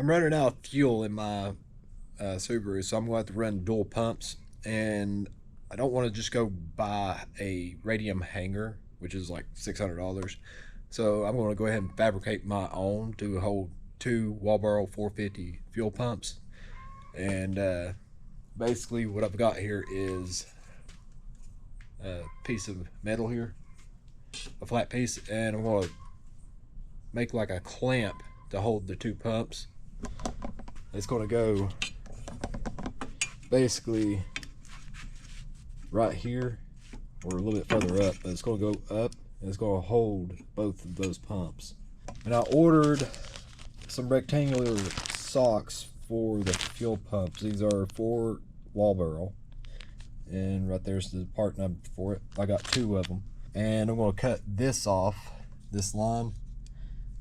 I'm running out of fuel in my Subaru, so I'm going to have to run dual pumps. And I don't want to just go buy a radium hanger, which is like $600. So I'm going to go ahead and fabricate my own to hold two Walboro 450 fuel pumps. And basically, what I've got here is a piece of metal here, a flat piece, and I'm going to make like a clamp to hold the two pumps. It's going to go basically right here or a little bit further up, but it's going to go up and it's going to hold both of those pumps. And I ordered some rectangular socks for the fuel pumps. These are for Walboro, and right there's the part number for it. I got two of them, and I'm going to cut this off, this line,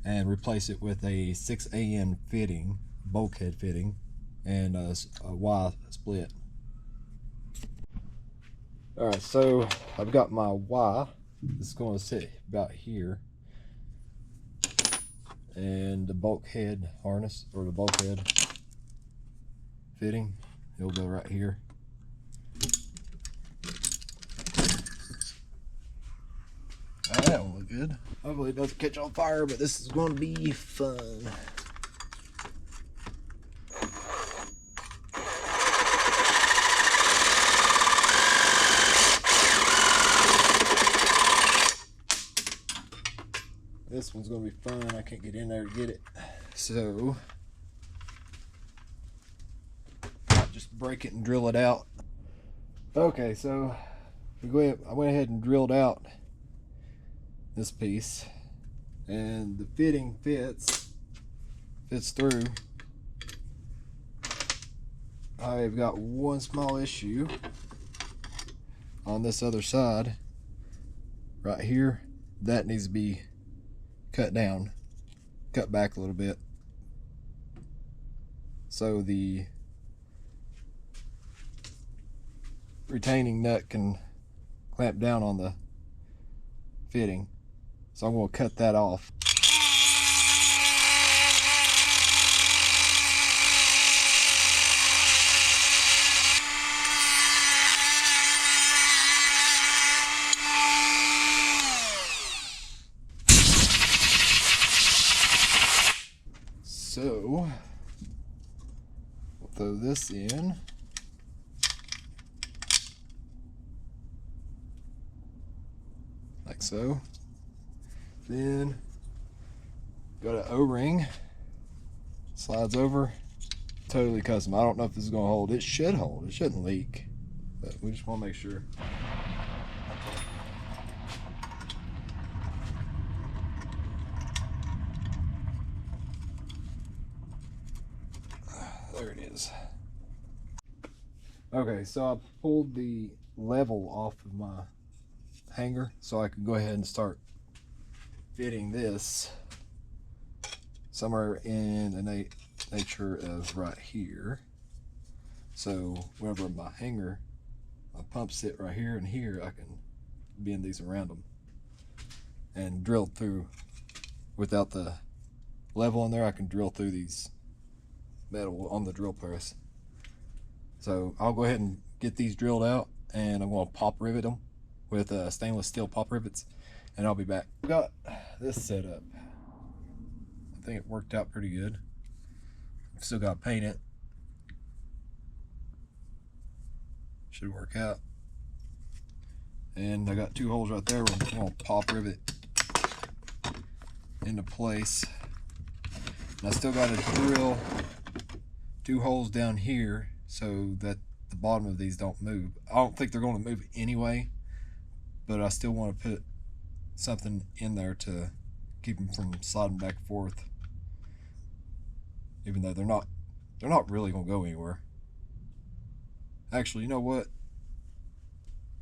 and replace it with a 6AN fitting, bulkhead fitting, and a Y split. Alright, so I've got my Y. It's going to sit about here, and the bulkhead harness, or the bulkhead fitting, it'll go right here. That will look good. Hopefully it doesn't catch on fire, but this is going to be fun. This one's going to be fun. I can't get in there to get it. So, I'll just break it and drill it out. Okay, so I went ahead and drilled out this piece, and the fitting fits through. I've got one small issue on this other side right here. That needs to be cut back a little bit, so the retaining nut can clamp down on the fitting. So I'm going to cut that off. So we'll throw this in. Like so. Then got an O-ring, slides over, totally custom. I don't know if this is going to hold. It should hold. It shouldn't leak, but we just want to make sure. There it is. Okay, so I pulled the level off of my hanger so I can go ahead and start fitting this somewhere in the nature of right here. So wherever my hanger, my pumps sit right here and here, I can bend these around them and drill through. Without the level in there, I can drill through these metal on the drill press. So I'll go ahead and get these drilled out, and I'm going to pop rivet them with stainless steel pop rivets, and I'll be back. We got this set up. I think it worked out pretty good. I've still got to paint it. Should work out. And I got two holes right there. We're going to pop rivet into place. And I still got to drill two holes down here so that the bottom of these don't move. I don't think they're going to move anyway, but I still want to put something in there to keep them from sliding back and forth, even though they're not really going to go anywhere. Actually, you know what?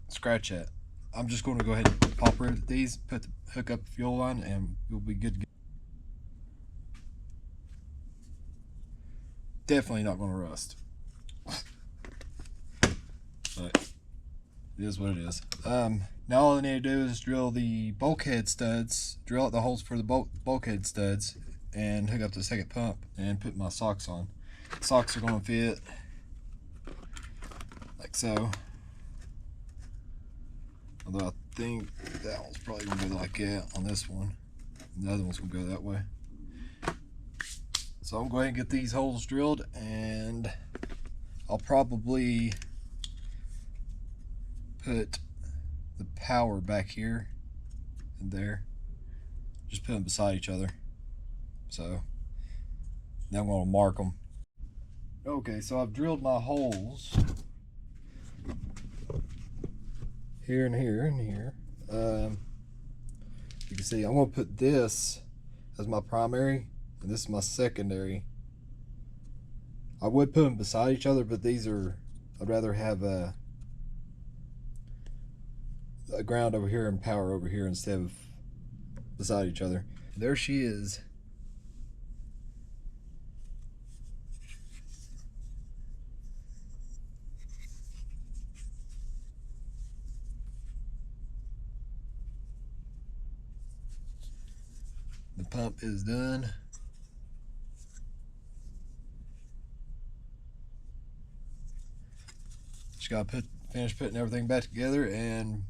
Scratch that. I'm just going to go ahead and pop rivet these, hook up the fuel line, and we'll be good to go. Definitely not going to rust. But it is what it is. Now all I need to do is drill the bulkhead studs, drill out the holes for the bulkhead studs, and hook up the second pump and put my socks on. Socks are going to fit like so. Although I think that one's probably going to go like that on this one. And the other one's going to go that way. So I'm going to get these holes drilled, and I'll probably put the power back here and there. Just put them beside each other. So now I'm going to mark them. Okay, so I've drilled my holes here and here and here. You can see I'm going to put this as my primary, and this is my secondary. I would put them beside each other, but these are, I'd rather have a ground over here and power over here instead of beside each other. There she is. The pump is done. Just gotta finish putting everything back together, and